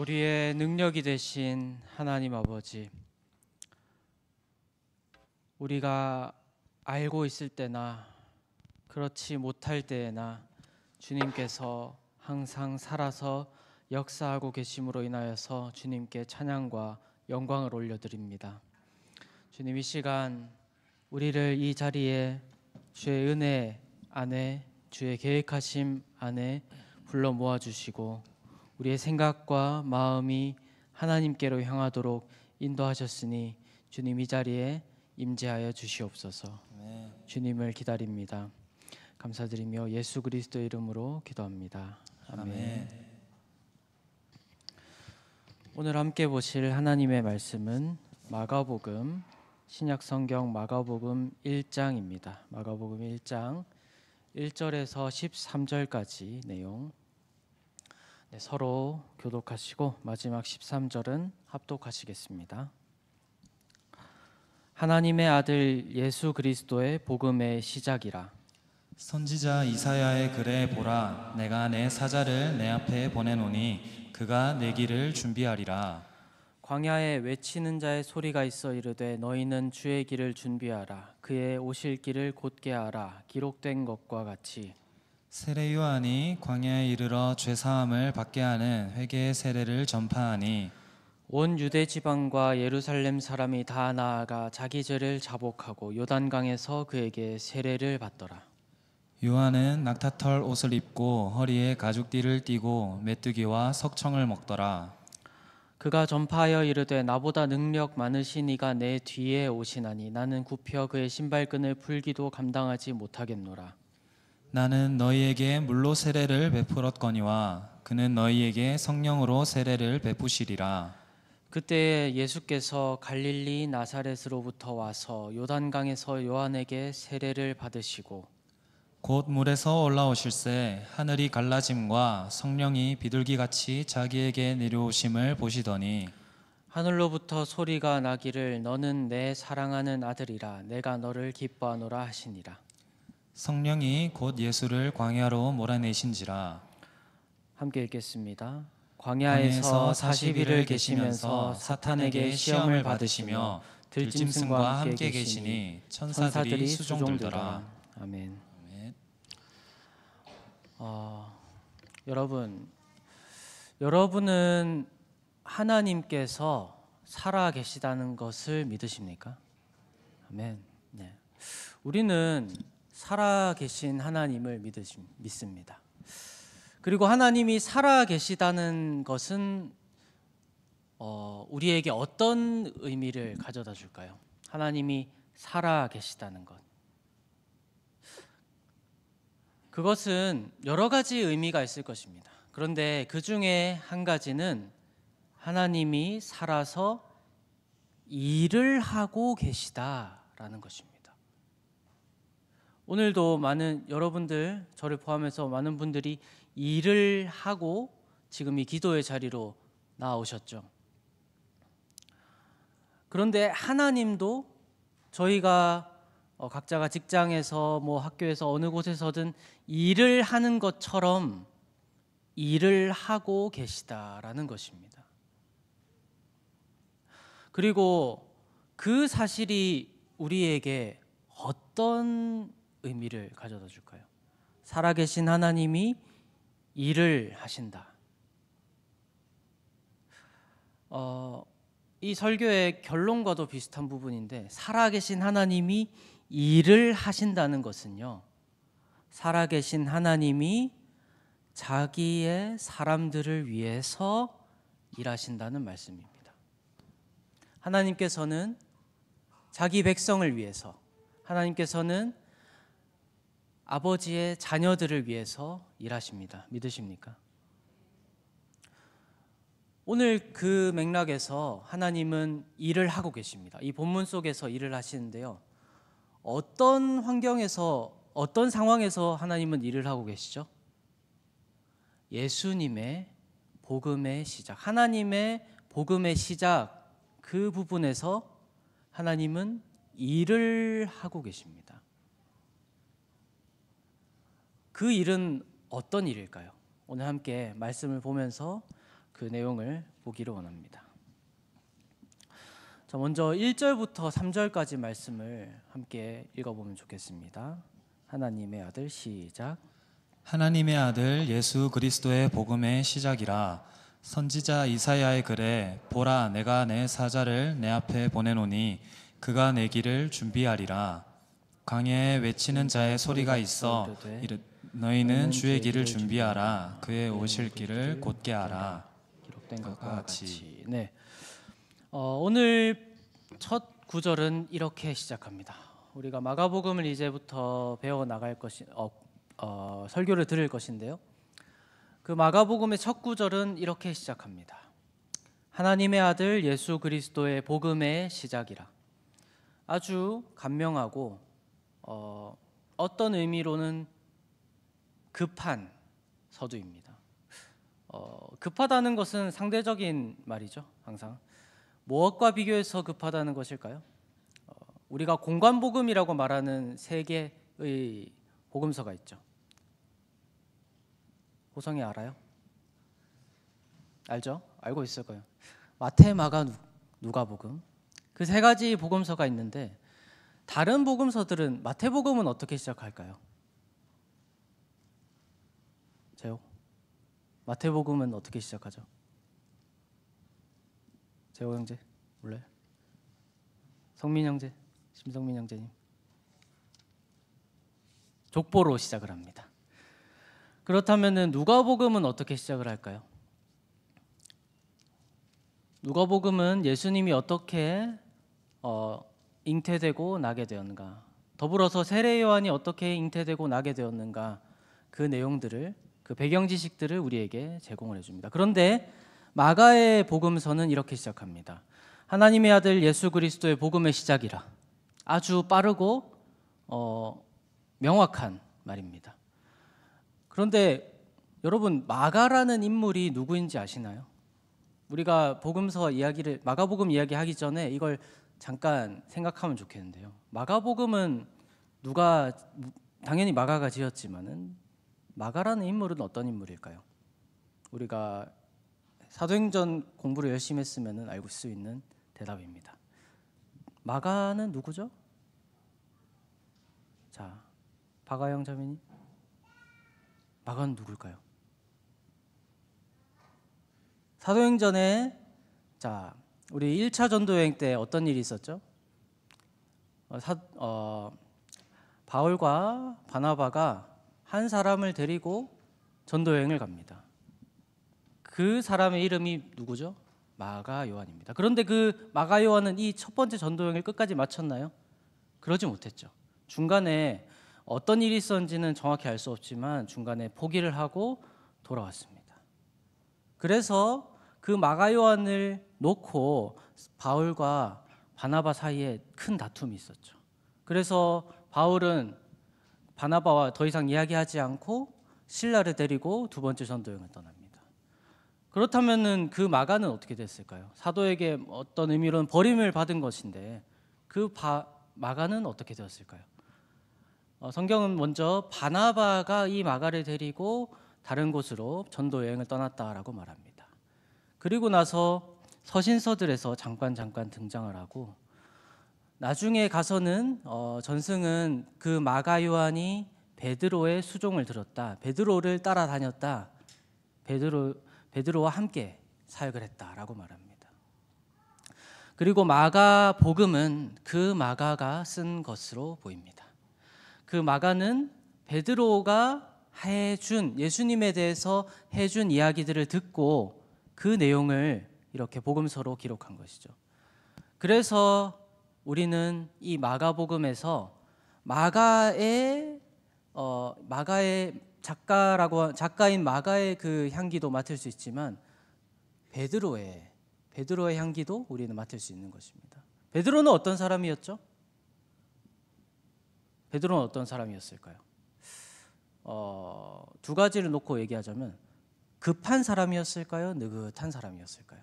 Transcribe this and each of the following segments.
우리의 능력이 되신 하나님 아버지, 우리가 알고 있을 때나 그렇지 못할 때에나 주님께서 항상 살아서 역사하고 계심으로 인하여서 주님께 찬양과 영광을 올려드립니다. 주님, 이 시간 우리를 이 자리에 주의 은혜 안에, 주의 계획하심 안에 불러 모아주시고 우리의 생각과 마음이 하나님께로 향하도록 인도하셨으니 주님, 이 자리에 임재하여 주시옵소서. 주님을 기다립니다. 감사드리며 예수 그리스도의 이름으로 기도합니다. 아멘. 오늘 함께 보실 하나님의 말씀은 마가복음, 신약성경 마가복음 1장입니다. 마가복음 1장 1절에서 13절까지 내용, 서로 교독하시고 마지막 13절은 합독하시겠습니다. 하나님의 아들 예수 그리스도의 복음의 시작이라. 선지자 이사야의 글에 보라, 내가 내 사자를 내 앞에 보내노니 그가 내 길을 준비하리라. 광야에 외치는 자의 소리가 있어 이르되 너희는 주의 길을 준비하라. 그의 오실 길을 곧게 하라. 기록된 것과 같이 세례 요한이 광야에 이르러 죄 사함을 받게 하는 회개의 세례를 전파하니 온 유대 지방과 예루살렘 사람이 다 나아가 자기 죄를 자복하고 요단강에서 그에게 세례를 받더라. 요한은 낙타털 옷을 입고 허리에 가죽띠를 띠고 메뚜기와 석청을 먹더라. 그가 전파하여 이르되 나보다 능력 많으신 이가 내 뒤에 오시나니 나는 굽혀 그의 신발끈을 풀기도 감당하지 못하겠노라. 나는 너희에게 물로 세례를 베풀었거니와 그는 너희에게 성령으로 세례를 베푸시리라. 그때 예수께서 갈릴리 나사렛으로부터 와서 요단강에서 요한에게 세례를 받으시고 곧 물에서 올라오실새 하늘이 갈라짐과 성령이 비둘기같이 자기에게 내려오심을 보시더니 하늘로부터 소리가 나기를 너는 내 사랑하는 아들이라 내가 너를 기뻐하노라 하시니라. 성령이 곧 예수를 광야로 몰아내신지라. 함께 읽겠습니다. 광야에서 40일을 계시면서 사탄에게 시험을 받으시며 들짐승과 함께 계시니 천사들이 수종들더라. 아멘. 여러분은 하나님께서 살아 계시다는 것을 믿으십니까? 아멘. 네. 우리는 살아 계신 하나님을 믿습니다. 그리고 하나님이 살아 계시다는 것은 우리에게 어떤 의미를 가져다 줄까요? 하나님이 살아 계시다는 것. 그것은 여러 가지 의미가 있을 것입니다. 그런데 그 중에 한 가지는 하나님이 살아서 일을 하고 계시다라는 것입니다. 오늘도 많은 여러분들, 저를 포함해서 많은 분들이 일을 하고 지금 이 기도의 자리로 나오셨죠. 그런데 하나님도 저희가 각자가 직장에서 학교에서 어느 곳에서든 일을 하는 것처럼 일을 하고 계시다라는 것입니다. 그리고 그 사실이 우리에게 어떤 의미를 가져다 줄까요? 살아계신 하나님이 일을 하신다. 이 설교의 결론과도 비슷한 부분인데, 살아계신 하나님이 일을 하신다는 것은요, 살아계신 하나님이 자기의 사람들을 위해서 일하신다는 말씀입니다. 하나님께서는 자기 백성을 위해서, 하나님께서는 아버지의 자녀들을 위해서 일하십니다. 믿으십니까? 오늘 그 맥락에서 하나님은 일을 하고 계십니다. 이 본문 속에서 일을 하시는데요, 어떤 환경에서, 어떤 상황에서 하나님은 일을 하고 계시죠? 예수님의 복음의 시작, 하나님의 복음의 시작, 그 부분에서 하나님은 일을 하고 계십니다. 그 일은 어떤 일일까요? 오늘 함께 말씀을 보면서 그 내용을 보기를 원합니다. 자, 먼저 1절부터 3절까지 말씀을 함께 읽어보면 좋겠습니다. 하나님의 아들 시작. 하나님의 아들 예수 그리스도의 복음의 시작이라. 선지자 이사야의 글에 보라 내가 내 사자를 내 앞에 보내노니 그가 내 길을 준비하리라. 광야에 외치는 자의 소리가 있어 너희는 주의 길을 준비하라. 그의 오실 길을 곧게 하라. 기록된 것과 같이. 네. 오늘 첫 구절은 이렇게 시작합니다. 우리가 마가복음을 이제부터 배워 나갈 설교를 들을 것인데요. 그 마가복음의 첫 구절은 이렇게 시작합니다. 하나님의 아들 예수 그리스도의 복음의 시작이라. 아주 간명하고 어떤 의미로는 급한 서두입니다. 급하다는 것은 상대적인 말이죠. 항상 무엇과 비교해서 급하다는 것일까요? 우리가 공관복음이라고 말하는 세 개의 복음서가 있죠. 호성이 알아요? 알죠? 알고 있을 거예요. 마태, 마가, 누가복음. 그 세 가지 복음서가 있는데 다른 복음서들은 마태복음은 어떻게 시작할까요? 재호. 마태복음은 어떻게 시작하죠? 재호 형제 몰라요? 성민 형제, 심성민 형제님. 족보로 시작을 합니다. 그렇다면은 누가복음은 어떻게 시작을 할까요? 누가복음은 예수님이 어떻게 잉태되고 나게 되었는가, 더불어서 세례 요한이 어떻게 잉태되고 나게 되었는가, 그 내용들을, 그 배경 지식들을 우리에게 제공을 해줍니다. 그런데 마가의 복음서는 이렇게 시작합니다. 하나님의 아들 예수 그리스도의 복음의 시작이라. 아주 빠르고 명확한 말입니다. 그런데 여러분, 마가라는 인물이 누구인지 아시나요? 우리가 복음서 이야기를, 마가복음 이야기하기 전에 이걸 잠깐 생각하면 좋겠는데요. 마가복음은 당연히 마가가 지었지만은 마가라는 인물은 어떤 인물일까요? 우리가 사도행전 공부를 열심히 했으면 알 수 있는 대답입니다. 마가는 누구죠? 자, 박아영 자매님, 마가는 누굴까요? 사도행전에 우리 1차 전도여행 때 어떤 일이 있었죠? 바울과 바나바가 한 사람을 데리고 전도여행을 갑니다. 그 사람의 이름이 누구죠? 마가 요한입니다. 그런데 그 마가 요한은 이 첫 번째 전도여행을 끝까지 마쳤나요? 그러지 못했죠. 중간에 어떤 일이 있었는지는 정확히 알 수 없지만 중간에 포기를 하고 돌아왔습니다. 그래서 그 마가 요한을 놓고 바울과 바나바 사이에 큰 다툼이 있었죠. 그래서 바울은 바나바와 더 이상 이야기하지 않고 실라를 데리고 두 번째 전도여행을 떠납니다. 그렇다면은 그 마가는 어떻게 됐을까요? 사도에게 어떤 의미로는 버림을 받은 것인데 그 마가는 어떻게 되었을까요? 성경은 먼저 바나바가 이 마가를 데리고 다른 곳으로 전도 여행을 떠났다라고 말합니다. 그리고 나서 서신서들에서 잠깐 등장을 하고, 나중에 가서는 전승은 그 마가 요한이 베드로의 수종을 들었다, 베드로를 따라다녔다, 베드로와 함께 사역을 했다라고 말합니다. 그리고 마가 복음은 그 마가가 쓴 것으로 보입니다. 그 마가는 베드로가 예수님에 대해서 해준 이야기들을 듣고 그 내용을 이렇게 복음서로 기록한 것이죠. 그래서 우리는 이 마가복음에서 마가의 작가인 마가의 그 향기도 맡을 수 있지만 베드로의 향기도 우리는 맡을 수 있는 것입니다. 베드로는 어떤 사람이었죠? 베드로는 어떤 사람이었을까요? 두 가지를 놓고 얘기하자면 급한 사람이었을까요? 느긋한 사람이었을까요?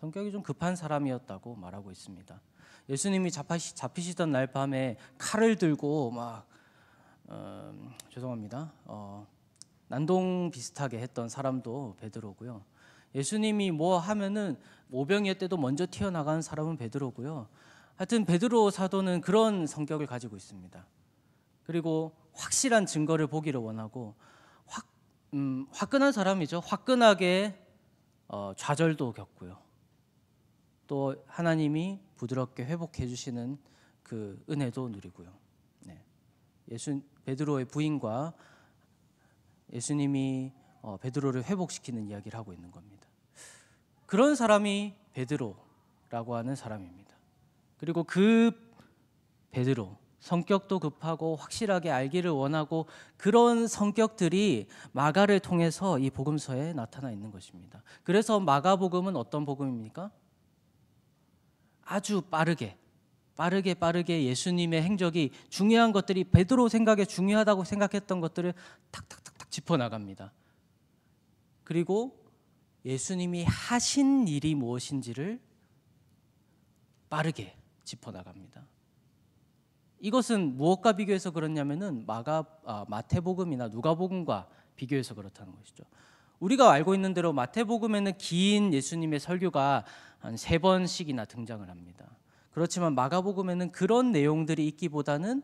성격이 좀 급한 사람이었다고 말하고 있습니다. 예수님이 잡히시던 날 밤에 칼을 들고 난동 비슷하게 했던 사람도 베드로고요. 예수님이 뭐 하면은 오병이어 때도 먼저 튀어나가는 사람은 베드로고요. 하여튼 베드로 사도는 그런 성격을 가지고 있습니다. 그리고 확실한 증거를 보기를 원하고 화끈한 사람이죠. 화끈하게 좌절도 겪고요. 또 하나님이 부드럽게 회복해 주시는 그 은혜도 누리고요. 네. 베드로의 부인과 예수님이 베드로를 회복시키는 이야기를 하고 있는 겁니다. 그런 사람이 베드로라고 하는 사람입니다. 그리고 그 베드로, 성격도 급하고 확실하게 알기를 원하고 그런 성격들이 마가를 통해서 이 복음서에 나타나 있는 것입니다. 그래서 마가복음은 어떤 복음입니까? 아주 빠르게 예수님의 행적이 중요한 것들이 베드로 생각에 중요하다고 생각했던 것들을 탁탁탁탁 짚어나갑니다. 그리고 예수님이 하신 일이 무엇인지를 빠르게 짚어나갑니다. 이것은 무엇과 비교해서 그렇냐면은 마태복음이나 누가복음과 비교해서 그렇다는 것이죠. 우리가 알고 있는 대로 마태복음에는 긴 예수님의 설교가 한 3번씩이나 등장을 합니다. 그렇지만 마가복음에는 그런 내용들이 있기보다는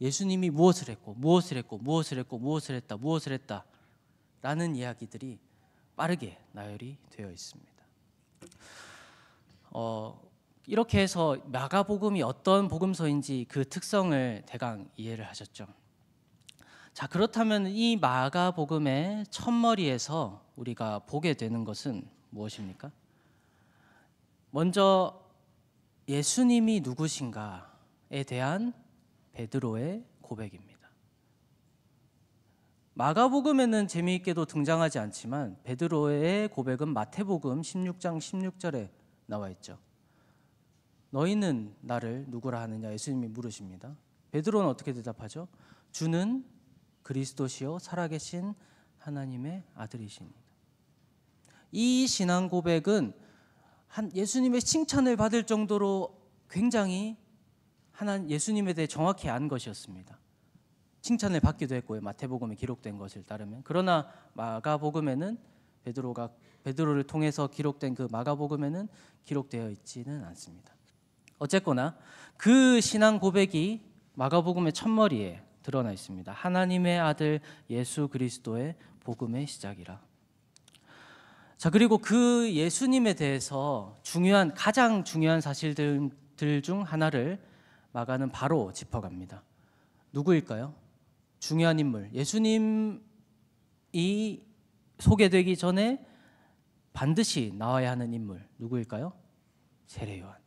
예수님이 무엇을 했고 무엇을 했다 라는 이야기들이 빠르게 나열이 되어 있습니다. 이렇게 해서 마가복음이 어떤 복음서인지 그 특성을 대강 이해를 하셨죠. 자, 그렇다면 이 마가복음의 첫머리에서 우리가 보게 되는 것은 무엇입니까? 먼저 예수님이 누구신가에 대한 베드로의 고백입니다. 마가복음에는 재미있게도 등장하지 않지만 베드로의 고백은 마태복음 16장 16절에 나와 있죠. 너희는 나를 누구라 하느냐 예수님이 물으십니다. 베드로는 어떻게 대답하죠? 주는 그리스도시요 살아계신 하나님의 아들이십니다. 이 신앙 고백은 예수님의 칭찬을 받을 정도로 굉장히 예수님에 대해 정확히 안 것이었습니다. 칭찬을 받기도 했고요. 마태복음에 기록된 것을 따르면. 그러나 마가복음에는 베드로를 통해서 기록된 그 마가복음에는 기록되어 있지는 않습니다. 어쨌거나 그 신앙 고백이 마가복음의 첫머리에 드러나 있습니다. 하나님의 아들 예수 그리스도의 복음의 시작이라. 자, 그리고 그 예수님에 대해서 가장 중요한 사실들 중 하나를 마가는 바로 짚어갑니다. 누구일까요? 중요한 인물. 예수님이 소개되기 전에 반드시 나와야 하는 인물. 누구일까요? 세례요한.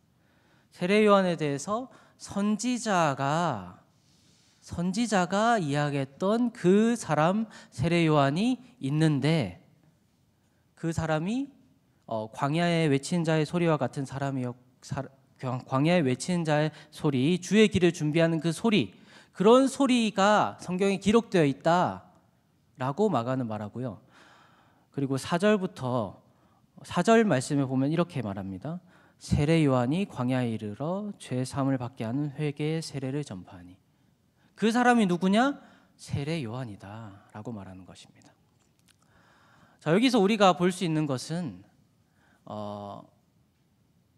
세례요한에 대해서 선지자가 이야기했던 그 사람 세례요한이 있는데 그 사람이 광야에 외치는 자의 소리와 같은 광야에 외치는 자의 소리, 주의 길을 준비하는 그 소리, 그런 소리가 성경에 기록되어 있다라고 마가는 말하고요. 그리고 4절 말씀에 보면 이렇게 말합니다. 세례 요한이 광야에 이르러 죄 사함을 받게 하는 회개의 세례를 전파하니. 그 사람이 누구냐? 세례 요한이다라고 말하는 것입니다. 자, 여기서 우리가 볼 수 있는 것은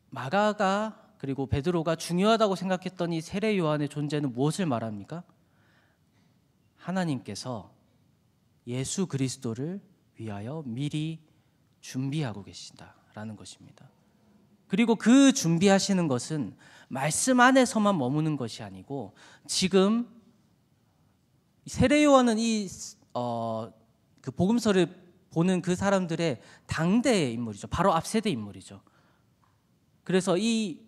마가가 그리고 베드로가 중요하다고 생각했던 이 세례 요한의 존재는 무엇을 말합니까? 하나님께서 예수 그리스도를 위하여 미리 준비하고 계신다라는 것입니다. 그리고 그 준비하시는 것은 말씀 안에서만 머무는 것이 아니고 지금 세례 요한은 그 복음서를 보는 그 사람들의 당대의 인물이죠. 바로 앞세대 인물이죠. 그래서 이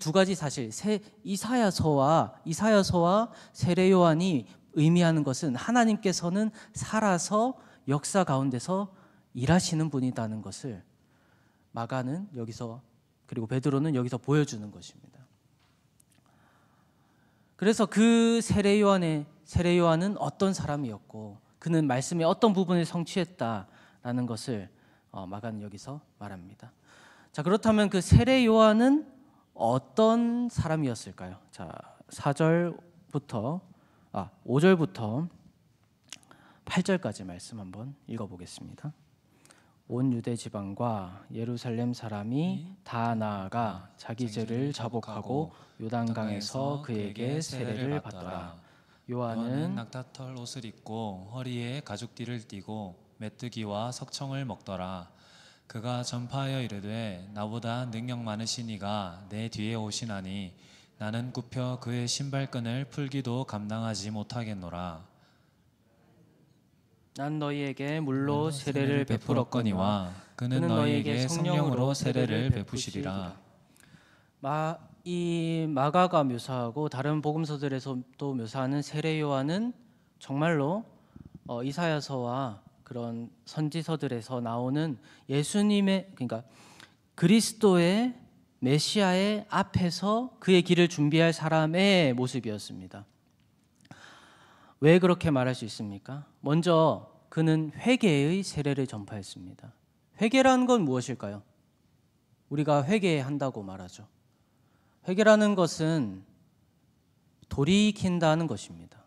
두 가지 사실, 이사야서와 세례 요한이 의미하는 것은 하나님께서는 살아서 역사 가운데서 일하시는 분이라는 것을 마가는 여기서, 그리고 베드로는 여기서 보여주는 것입니다. 그래서 그 세례 요한은 어떤 사람이었고 그는 말씀의 어떤 부분을 성취했다라는 것을 마가는 여기서 말합니다. 자, 그렇다면 그 세례 요한은 어떤 사람이었을까요? 자, 5절부터 8절까지 말씀 한번 읽어보겠습니다. 온 유대 지방과 예루살렘 사람이 다 나아가 자기 죄를 자복하고 요단강에서 그에게 세례를 받더라. 요한은 요한은 낙타털 옷을 입고 허리에 가죽띠를 띠고 메뚜기와 석청을 먹더라. 그가 전파하여 이르되 나보다 능력 많으신 이가 내 뒤에 오시나니 나는 굽혀 그의 신발끈을 풀기도 감당하지 못하겠노라. 난 너희에게 물로 세례를 베풀었거니와 그는 너희에게 성령으로 세례를 베푸시리라. 이 마가가 묘사하고 다른 복음서들에서도 묘사하는 세례 요한은 정말로 이사야서와 그런 선지서들에서 나오는 예수님의, 그러니까 그리스도의 메시아의 앞에서 그의 길을 준비할 사람의 모습이었습니다. 왜 그렇게 말할 수 있습니까? 먼저 그는 회개의 세례를 전파했습니다. 회개라는 건 무엇일까요? 우리가 회개한다고 말하죠. 회개라는 것은 돌이킨다는 것입니다.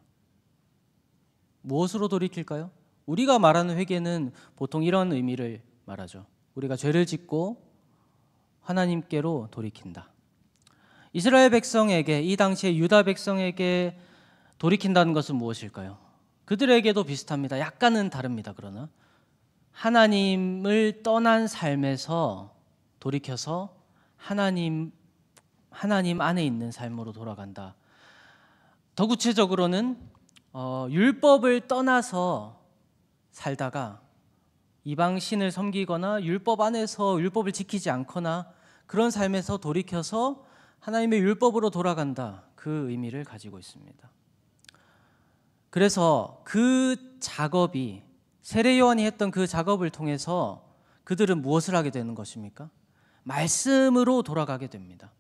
무엇으로 돌이킬까요? 우리가 말하는 회개는 보통 이런 의미를 말하죠. 우리가 죄를 짓고 하나님께로 돌이킨다. 이스라엘 백성에게, 이 당시에 유다 백성에게 돌이킨다는 것은 무엇일까요? 그들에게도 비슷합니다. 약간은 다릅니다. 그러나 하나님을 떠난 삶에서 돌이켜서 하나님 안에 있는 삶으로 돌아간다. 더 구체적으로는 율법을 떠나서 살다가 이방 신을 섬기거나 율법 안에서 율법을 지키지 않거나 그런 삶에서 돌이켜서 하나님의 율법으로 돌아간다. 그 의미를 가지고 있습니다. 그래서 그 작업이, 세례 요한이 했던 그 작업을 통해서 그들은 무엇을 하게 되는 것입니까? 말씀으로 돌아가게 됩니다.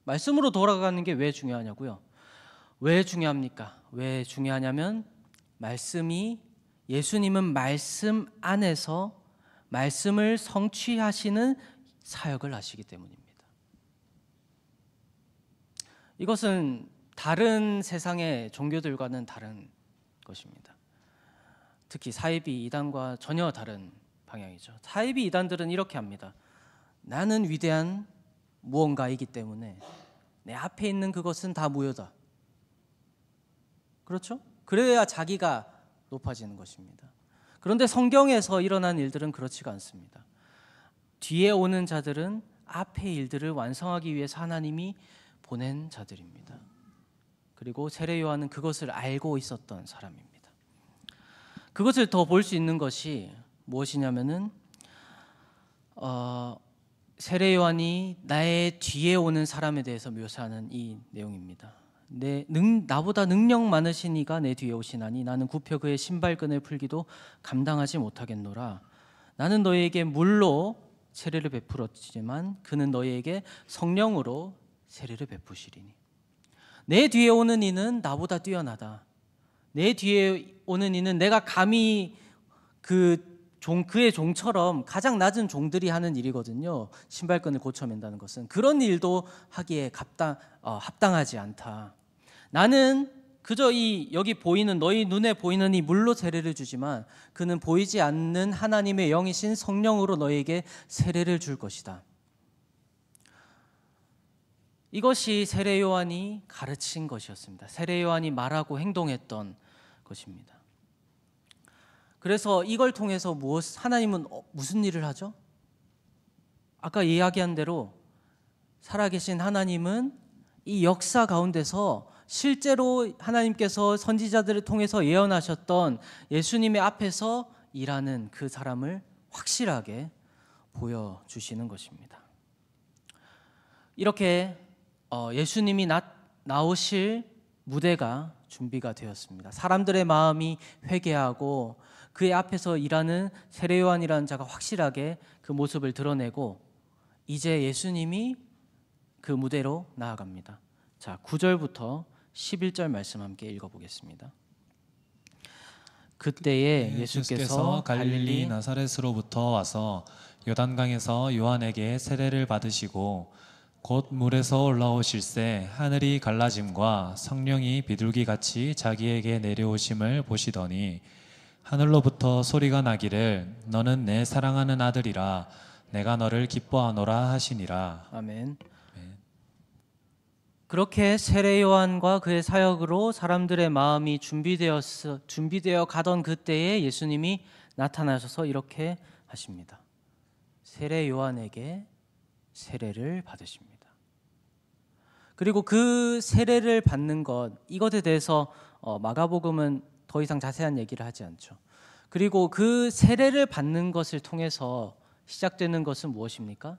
말씀으로 돌아가는 게 왜 중요하냐고요? 왜 중요합니까? 왜 중요하냐면 예수님은 말씀 안에서 말씀을 성취하시는 사역을 하시기 때문입니다. 이것은 다른 세상의 종교들과는 다른 것입니다. 특히 사이비 이단과 전혀 다른 방향이죠. 사이비 이단들은 이렇게 합니다. 나는 위대한 무언가이기 때문에 내 앞에 있는 그것은 다 무효다. 그렇죠? 그래야 자기가 높아지는 것입니다. 그런데 성경에서 일어난 일들은 그렇지가 않습니다. 뒤에 오는 자들은 앞의 일들을 완성하기 위해서 하나님이 보낸 자들입니다. 그리고 세례 요한은 그것을 알고 있었던 사람입니다. 그것을 더 볼 수 있는 것이 무엇이냐면은 세례 요한이 나의 뒤에 오는 사람에 대해서 묘사하는 이 내용입니다. 나보다 능력 많으신 이가 내 뒤에 오시나니 나는 굽혀 그의 신발끈을 풀기도 감당하지 못하겠노라. 나는 너희에게 물로 세례를 베풀었지만 그는 너희에게 성령으로 세례를 베푸시리니. 내 뒤에 오는 이는 나보다 뛰어나다. 내 뒤에 오는 이는 내가 감히 그의 종처럼 가장 낮은 종들이 하는 일이거든요. 신발끈을 고쳐맨다는 것은 그런 일도 하기에 합당하지 않다. 나는 그저 여기 보이는, 너희 눈에 보이는 이 물로 세례를 주지만 그는 보이지 않는 하나님의 영이신 성령으로 너희에게 세례를 줄 것이다. 이것이 세례 요한이 가르친 것이었습니다. 세례 요한이 말하고 행동했던 것입니다. 그래서 이걸 통해서 하나님은 무슨 일을 하죠? 아까 이야기한 대로 살아계신 하나님은 이 역사 가운데서 실제로 하나님께서 선지자들을 통해서 예언하셨던 예수님의 앞에서 일하는 그 사람을 확실하게 보여주시는 것입니다. 이렇게 예수님이 나오실 무대가 준비가 되었습니다. 사람들의 마음이 회개하고 그의 앞에서 일하는 세례 요한이라는 자가 확실하게 그 모습을 드러내고 이제 예수님이 그 무대로 나아갑니다. 자, 9절부터 11절 말씀 함께 읽어보겠습니다. 그때에 예수께서 갈릴리 나사렛으로부터 와서 요단강에서 요한에게 세례를 받으시고 곧 물에서 올라오실새 하늘이 갈라짐과 성령이 비둘기같이 자기에게 내려오심을 보시더니 하늘로부터 소리가 나기를 너는 내 사랑하는 아들이라 내가 너를 기뻐하노라 하시니라. 아멘. 그렇게 세례 요한과 그의 사역으로 사람들의 마음이 준비되어 가던 그때에 예수님이 나타나셔서 이렇게 하십니다. 세례 요한에게 세례를 받으십니다. 그리고 그 세례를 받는 것, 이것에 대해서 마가복음은 더 이상 자세한 얘기를 하지 않죠. 그리고 그 세례를 받는 것을 통해서 시작되는 것은 무엇입니까?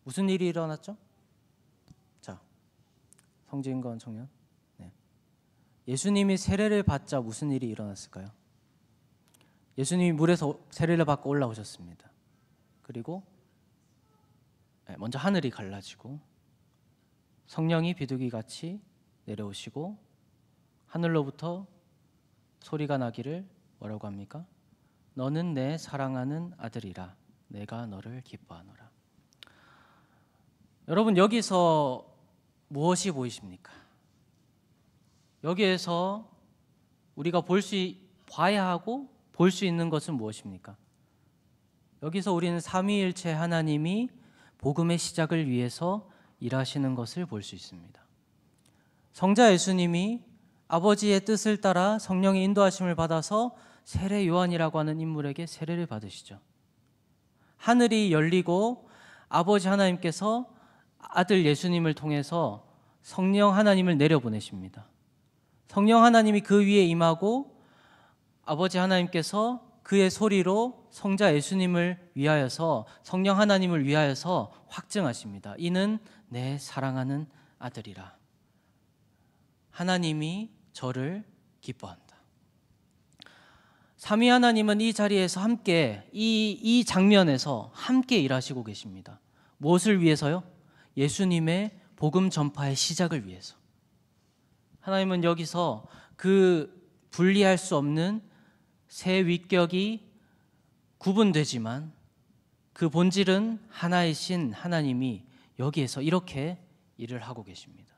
무슨 일이 일어났죠? 자, 성진건 청년. 네. 예수님이 세례를 받자 무슨 일이 일어났을까요? 예수님이 물에서 세례를 받고 올라오셨습니다. 그리고 먼저 하늘이 갈라지고 성령이 비둘기같이 내려오시고 하늘로부터 소리가 나기를 뭐라고 합니까? 너는 내 사랑하는 아들이라 내가 너를 기뻐하노라. 여러분, 여기서 무엇이 보이십니까? 여기에서 우리가 봐야 하고 볼 수 있는 것은 무엇입니까? 여기서 우리는 삼위일체 하나님이 복음의 시작을 위해서 일하시는 것을 볼 수 있습니다. 성자 예수님이 아버지의 뜻을 따라 성령의 인도하심을 받아서 세례 요한이라고 하는 인물에게 세례를 받으시죠. 하늘이 열리고 아버지 하나님께서 아들 예수님을 통해서 성령 하나님을 내려보내십니다. 성령 하나님이 그 위에 임하고 아버지 하나님께서 그의 소리로 성자 예수님을 위하여서 성령 하나님을 위하여서 확증하십니다. 이는 내 사랑하는 아들이라. 하나님이 저를 기뻐한다. 삼위 하나님은 이 자리에서 함께 이 장면에서 함께 일하시고 계십니다. 무엇을 위해서요? 예수님의 복음 전파의 시작을 위해서. 하나님은 여기서 그 분리할 수 없는 세 위격이 구분되지만 그 본질은 하나이신 하나님이 여기에서 이렇게 일을 하고 계십니다.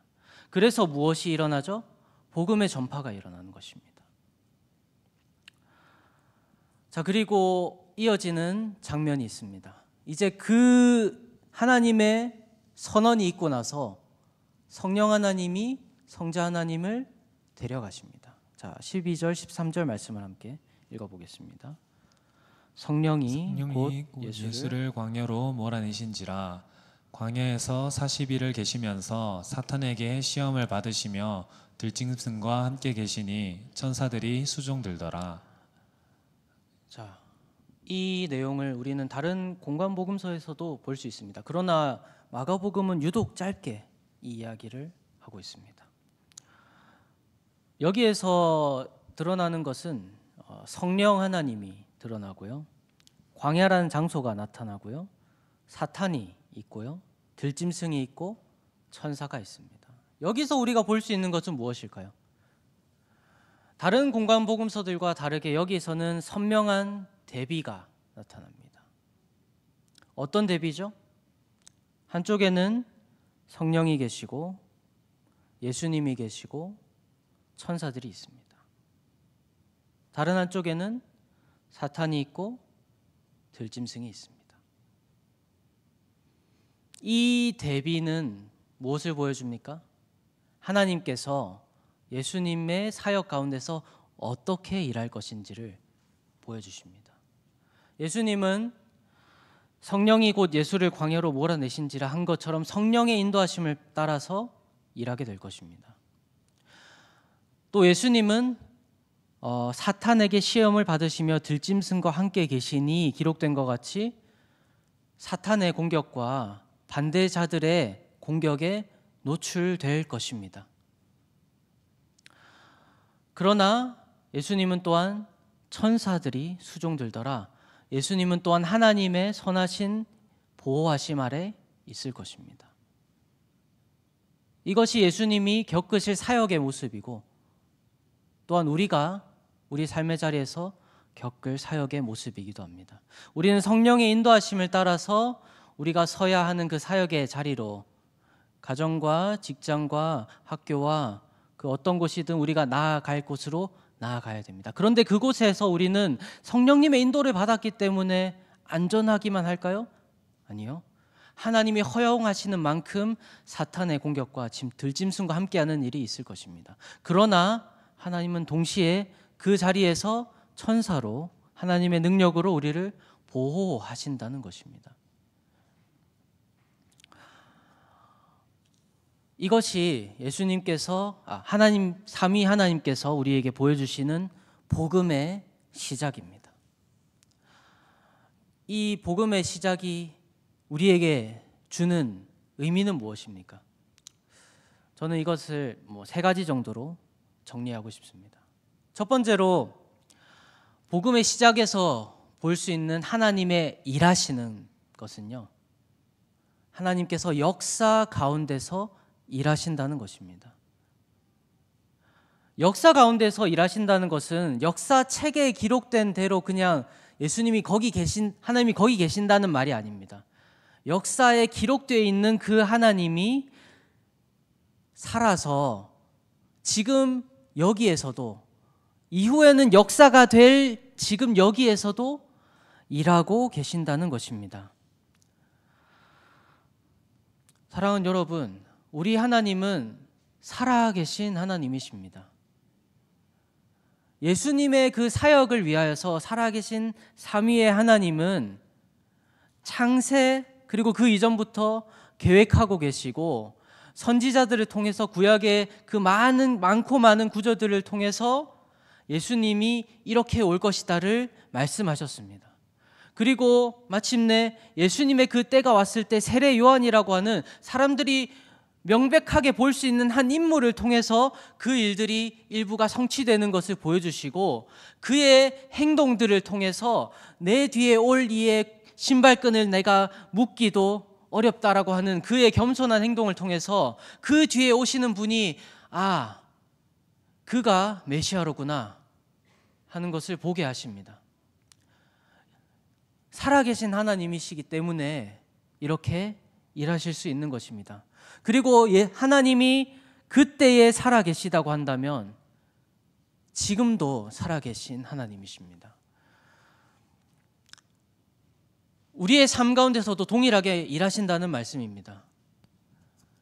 그래서 무엇이 일어나죠? 복음의 전파가 일어나는 것입니다. 자, 그리고 이어지는 장면이 있습니다. 이제 그 하나님의 선언이 있고 나서 성령 하나님이 성자 하나님을 데려가십니다. 자, 12절 13절 말씀을 함께 읽어보겠습니다. 성령이 곧 예수를 광야로 몰아내신지라. 광야에서 40일을 계시면서 사탄에게 시험을 받으시며 들짐승과 함께 계시니 천사들이 수종들더라. 자, 이 내용을 우리는 다른 공간 복음서에서도 볼 수 있습니다. 그러나 마가복음은 유독 짧게 이 이야기를 하고 있습니다. 여기에서 드러나는 것은 성령 하나님이 드러나고요, 광야라는 장소가 나타나고요, 사탄이 있고요, 들짐승이 있고 천사가 있습니다. 여기서 우리가 볼 수 있는 것은 무엇일까요? 다른 공간 복음서들과 다르게 여기서는 선명한 대비가 나타납니다. 어떤 대비죠? 한쪽에는 성령이 계시고 예수님이 계시고 천사들이 있습니다. 다른 한쪽에는 사탄이 있고 들짐승이 있습니다. 이 대비는 무엇을 보여줍니까? 하나님께서 예수님의 사역 가운데서 어떻게 일할 것인지를 보여주십니다. 예수님은 성령이 곧 예수를 광야로 몰아내신지라 한 것처럼 성령의 인도하심을 따라서 일하게 될 것입니다. 또 예수님은 사탄에게 시험을 받으시며 들짐승과 함께 계시니 기록된 것 같이 사탄의 공격과 반대자들의 공격에 노출될 것입니다. 그러나 예수님은 또한 천사들이 수종들더라. 예수님은 또한 하나님의 선하신 보호하심 아래 있을 것입니다. 이것이 예수님이 겪으실 사역의 모습이고 또한 우리가 우리 삶의 자리에서 겪을 사역의 모습이기도 합니다. 우리는 성령의 인도하심을 따라서 우리가 서야 하는 그 사역의 자리로, 가정과 직장과 학교와 그 어떤 곳이든 우리가 나아갈 곳으로 나아가야 됩니다. 그런데 그곳에서 우리는 성령님의 인도를 받았기 때문에 안전하기만 할까요? 아니요. 하나님이 허용하시는 만큼 사탄의 공격과 들짐승과 함께하는 일이 있을 것입니다. 그러나 하나님은 동시에 그 자리에서 천사로 하나님의 능력으로 우리를 보호하신다는 것입니다. 이것이 예수님께서 삼위 하나님께서 우리에게 보여주시는 복음의 시작입니다. 이 복음의 시작이 우리에게 주는 의미는 무엇입니까? 저는 이것을 3가지 정도로 정리하고 싶습니다. 첫 번째로 복음의 시작에서 볼 수 있는 하나님의 일하시는 것은요, 하나님께서 역사 가운데서 일하신다는 것입니다. 역사 가운데서 일하신다는 것은 역사책에 기록된 대로 그냥 예수님이 하나님이 거기 계신다는 말이 아닙니다. 역사에 기록되어 있는 그 하나님이 살아서 지금 여기에서도, 이후에는 역사가 될 지금 여기에서도 일하고 계신다는 것입니다. 사랑하는 여러분, 우리 하나님은 살아계신 하나님이십니다. 예수님의 그 사역을 위하여서 살아계신 삼위의 하나님은 창세 그리고 그 이전부터 계획하고 계시고, 선지자들을 통해서 구약의 그 많고 많은 구절들을 통해서 예수님이 이렇게 올 것이다를 말씀하셨습니다. 그리고 마침내 예수님의 그 때가 왔을 때 세례 요한이라고 하는 사람들이 명백하게 볼 수 있는 한 인물을 통해서 그 일들이 일부가 성취되는 것을 보여주시고, 그의 행동들을 통해서 내 뒤에 올 이의 신발끈을 내가 묶기도 어렵다라고 하는 그의 겸손한 행동을 통해서 그 뒤에 오시는 분이 그가 메시아로구나 하는 것을 보게 하십니다. 살아계신 하나님이시기 때문에 이렇게 일하실 수 있는 것입니다. 그리고 하나님이 그때에 살아계시다고 한다면 지금도 살아계신 하나님이십니다. 우리의 삶 가운데서도 동일하게 일하신다는 말씀입니다.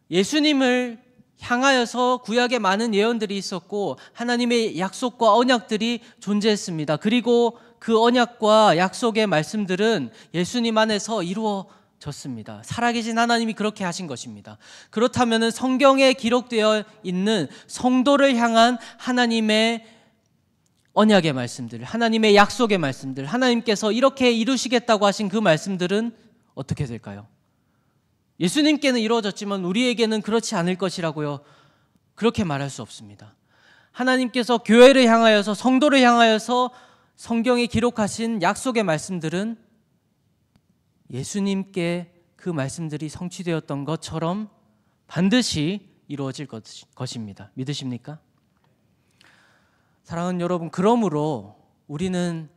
예수님을 향하여서 구약에 많은 예언들이 있었고 하나님의 약속과 언약들이 존재했습니다. 그리고 그 언약과 약속의 말씀들은 예수님 안에서 이루어졌습니다. 살아계신 하나님이 그렇게 하신 것입니다. 그렇다면 성경에 기록되어 있는 성도를 향한 하나님의 언약의 말씀들, 하나님의 약속의 말씀들, 하나님께서 이렇게 이루시겠다고 하신 그 말씀들은 어떻게 될까요? 예수님께는 이루어졌지만 우리에게는 그렇지 않을 것이라고요, 그렇게 말할 수 없습니다. 하나님께서 교회를 향하여서, 성도를 향하여서 성경에 기록하신 약속의 말씀들은 예수님께 그 말씀들이 성취되었던 것처럼 반드시 이루어질 것입니다. 믿으십니까? 사랑하는 여러분, 그러므로 우리는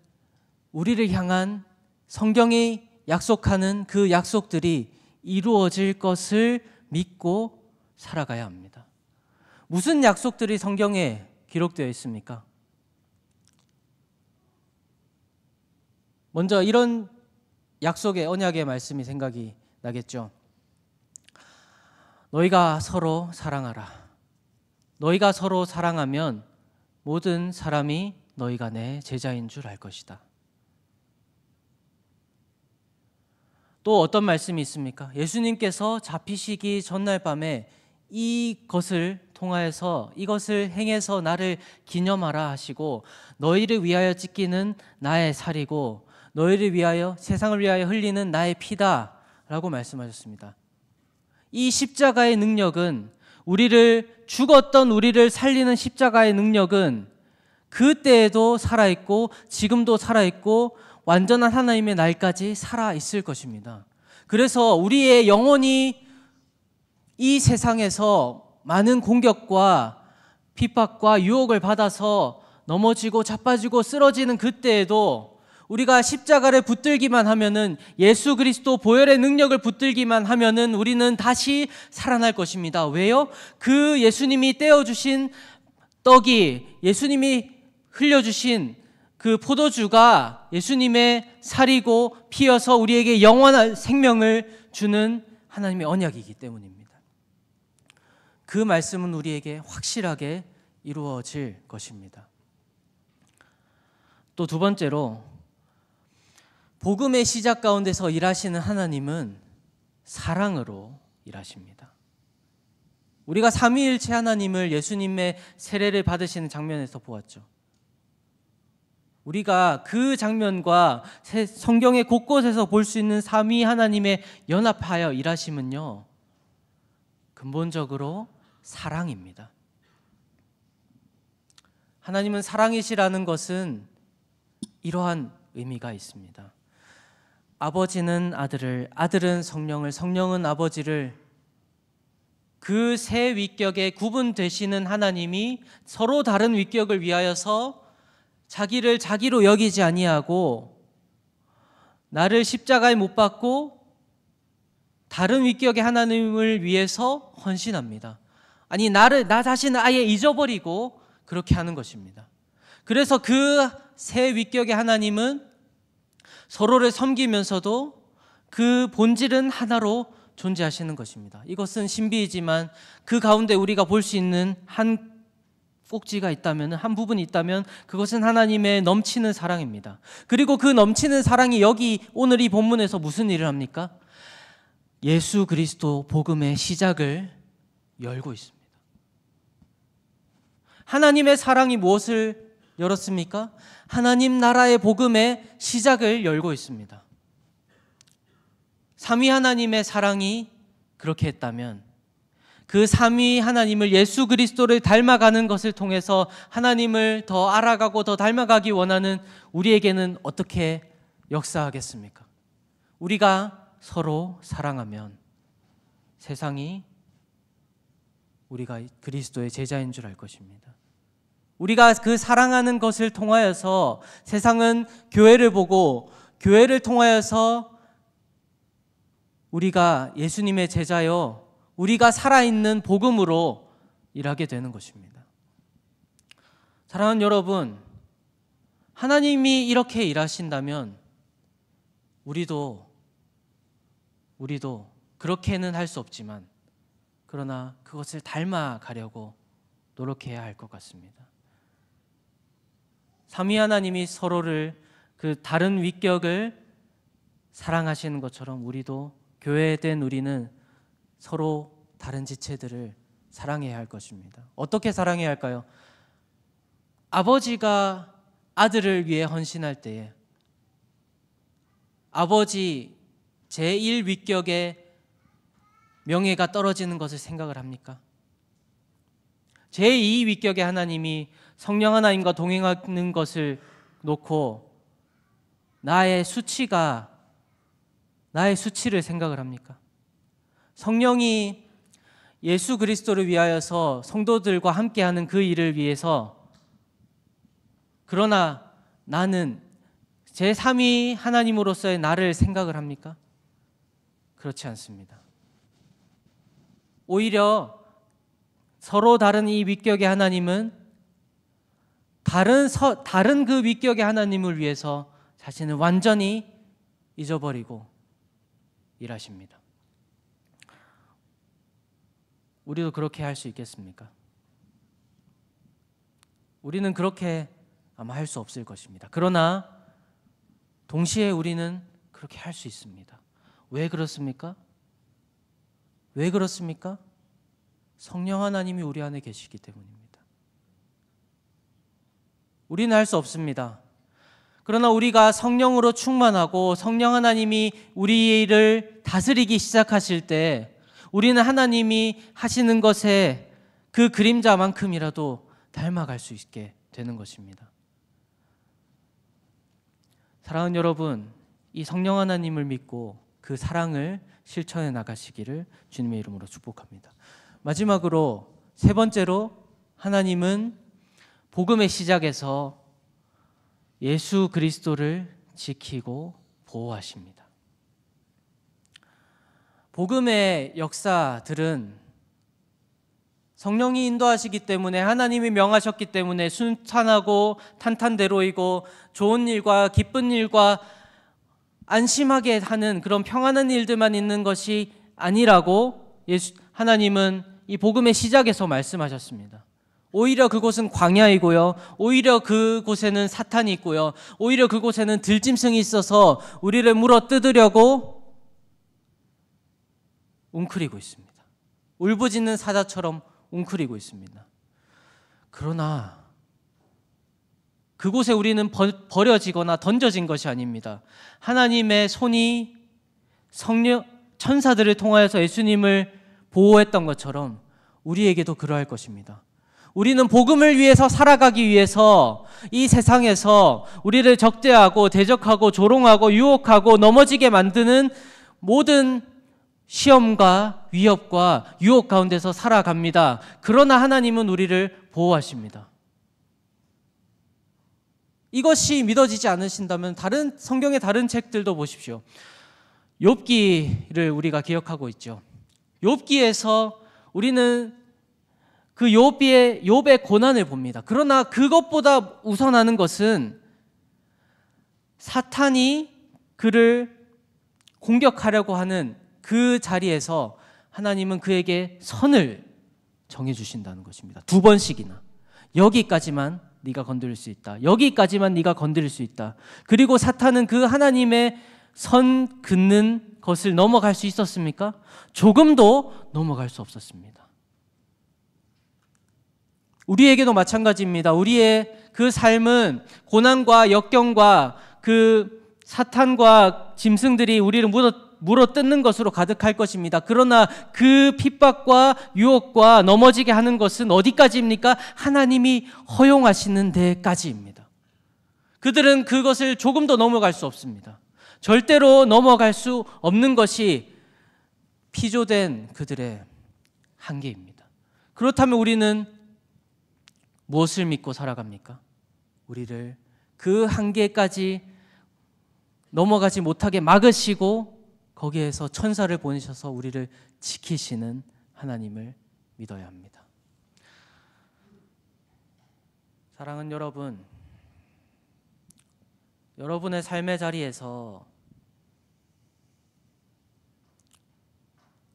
우리를 향한 성경이 약속하는 그 약속들이 이루어질 것을 믿고 살아가야 합니다. 무슨 약속들이 성경에 기록되어 있습니까? 먼저 이런 약속의 언약의 말씀이 생각이 나겠죠. 너희가 서로 사랑하라. 너희가 서로 사랑하면 모든 사람이 너희가 내 제자인 줄 알 것이다. 또 어떤 말씀이 있습니까? 예수님께서 잡히시기 전날 밤에 이것을 통하여서, 이것을 행해서 나를 기념하라 하시고, 너희를 위하여 찢기는 나의 살이고 너희를 위하여, 세상을 위하여 흘리는 나의 피다 라고 말씀하셨습니다. 이 십자가의 능력은, 죽었던 우리를 살리는 십자가의 능력은 그때에도 살아있고 지금도 살아있고 완전한 하나님의 날까지 살아있을 것입니다. 그래서 우리의 영혼이 이 세상에서 많은 공격과 핍박과 유혹을 받아서 넘어지고 자빠지고 쓰러지는 그때에도 우리가 십자가를 붙들기만 하면은, 예수 그리스도 보혈의 능력을 붙들기만 하면은 우리는 다시 살아날 것입니다. 왜요? 그 예수님이 떼어주신 떡이, 예수님이 흘려주신 그 포도주가 예수님의 살이고 피여서 우리에게 영원한 생명을 주는 하나님의 언약이기 때문입니다. 그 말씀은 우리에게 확실하게 이루어질 것입니다. 또 두 번째로, 복음의 시작 가운데서 일하시는 하나님은 사랑으로 일하십니다. 우리가 삼위일체 하나님을 예수님의 세례를 받으시는 장면에서 보았죠. 우리가 그 장면과 성경의 곳곳에서 볼 수 있는 삼위 하나님의 연합하여 일하심은요, 근본적으로 사랑입니다. 하나님은 사랑이시라는 것은 이러한 의미가 있습니다. 아버지는 아들을, 아들은 성령을, 성령은 아버지를, 그 세 위격에 구분되시는 하나님이 서로 다른 위격을 위하여서 자기를 자기로 여기지 아니하고 나를 십자가에 못 박고 다른 위격의 하나님을 위해서 헌신합니다. 아니, 나 자신을 아예 잊어버리고 그렇게 하는 것입니다. 그래서 그 세 위격의 하나님은 서로를 섬기면서도 그 본질은 하나로 존재하시는 것입니다. 이것은 신비이지만 그 가운데 우리가 볼 수 있는 한 꼭지가 있다면, 한 부분이 있다면 그것은 하나님의 넘치는 사랑입니다. 그리고 그 넘치는 사랑이 여기 오늘 이 본문에서 무슨 일을 합니까? 예수 그리스도 복음의 시작을 열고 있습니다. 하나님의 사랑이 무엇을 열었습니까? 하나님 나라의 복음의 시작을 열고 있습니다. 삼위 하나님의 사랑이 그렇게 했다면 그 삼위 하나님을, 예수 그리스도를 닮아가는 것을 통해서 하나님을 더 알아가고 더 닮아가기 원하는 우리에게는 어떻게 역사하겠습니까? 우리가 서로 사랑하면 세상이 우리가 그리스도의 제자인 줄 알 것입니다. 우리가 그 사랑하는 것을 통하여서 세상은 교회를 보고, 교회를 통하여서 우리가 예수님의 제자여 우리가 살아있는 복음으로 일하게 되는 것입니다. 사랑하는 여러분, 하나님이 이렇게 일하신다면 우리도 그렇게는 할 수 없지만, 그러나 그것을 닮아가려고 노력해야 할 것 같습니다. 삼위 하나님이 서로를, 그 다른 위격을 사랑하시는 것처럼 우리도, 교회된 우리는 서로 다른 지체들을 사랑해야 할 것입니다. 어떻게 사랑해야 할까요? 아버지가 아들을 위해 헌신할 때에 아버지 제1위격의 명예가 떨어지는 것을 생각을 합니까? 제2위격의 하나님이 성령 하나님과 동행하는 것을 놓고 나의 수치를 생각을 합니까? 성령이 예수 그리스도를 위하여서 성도들과 함께하는 그 일을 위해서, 그러나 나는 제3위 하나님으로서의 나를 생각을 합니까? 그렇지 않습니다. 오히려 서로 다른 이 위격의 하나님은 다른 그 위격의 하나님을 위해서 자신을 완전히 잊어버리고 일하십니다. 우리도 그렇게 할 수 있겠습니까? 우리는 그렇게 아마 할 수 없을 것입니다. 그러나 동시에 우리는 그렇게 할 수 있습니다. 왜 그렇습니까? 왜 그렇습니까? 성령 하나님이 우리 안에 계시기 때문입니다. 우리는 할 수 없습니다. 그러나 우리가 성령으로 충만하고 성령 하나님이 우리를 다스리기 시작하실 때 우리는 하나님이 하시는 것에 그 그림자만큼이라도 닮아갈 수 있게 되는 것입니다. 사랑하는 여러분, 이 성령 하나님을 믿고 그 사랑을 실천해 나가시기를 주님의 이름으로 축복합니다. 마지막으로 세 번째로, 하나님은 복음의 시작에서 예수 그리스도를 지키고 보호하십니다. 복음의 역사들은 성령이 인도하시기 때문에, 하나님이 명하셨기 때문에 순탄하고 탄탄대로이고 좋은 일과 기쁜 일과 안심하게 하는 그런 평안한 일들만 있는 것이 아니라고 하나님은 이 복음의 시작에서 말씀하셨습니다. 오히려 그곳은 광야이고요, 오히려 그곳에는 사탄이 있고요, 오히려 그곳에는 들짐승이 있어서 우리를 물어 뜯으려고 웅크리고 있습니다. 울부짖는 사자처럼 웅크리고 있습니다. 그러나 그곳에 우리는 버려지거나 던져진 것이 아닙니다. 하나님의 손이 천사들을 통하여서 예수님을 보호했던 것처럼 우리에게도 그러할 것입니다. 우리는 복음을 위해서 살아가기 위해서 이 세상에서 우리를 적대하고 대적하고 조롱하고 유혹하고 넘어지게 만드는 모든 시험과 위협과 유혹 가운데서 살아갑니다. 그러나 하나님은 우리를 보호하십니다. 이것이 믿어지지 않으신다면 성경의 다른 책들도 보십시오. 욥기를 우리가 기억하고 있죠. 욥기에서 우리는 그 욥의 고난을 봅니다. 그러나 그것보다 우선하는 것은 사탄이 그를 공격하려고 하는 그 자리에서 하나님은 그에게 선을 정해주신다는 것입니다. 2번씩이나. 여기까지만 네가 건드릴 수 있다. 여기까지만 네가 건드릴 수 있다. 그리고 사탄은 그 하나님의 선 긋는 것을 넘어갈 수 있었습니까? 조금도 넘어갈 수 없었습니다. 우리에게도 마찬가지입니다. 우리의 그 삶은 고난과 역경과 그 사탄과 짐승들이 우리를 물어뜯는 것으로 가득할 것입니다. 그러나 그 핍박과 유혹과 넘어지게 하는 것은 어디까지입니까? 하나님이 허용하시는 데까지입니다. 그들은 그것을 조금도 넘어갈 수 없습니다. 절대로 넘어갈 수 없는 것이 피조된 그들의 한계입니다. 그렇다면 우리는 무엇을 믿고 살아갑니까? 우리를 그 한계까지 넘어가지 못하게 막으시고 거기에서 천사를 보내셔서 우리를 지키시는 하나님을 믿어야 합니다. 사랑하는 여러분, 여러분의 삶의 자리에서,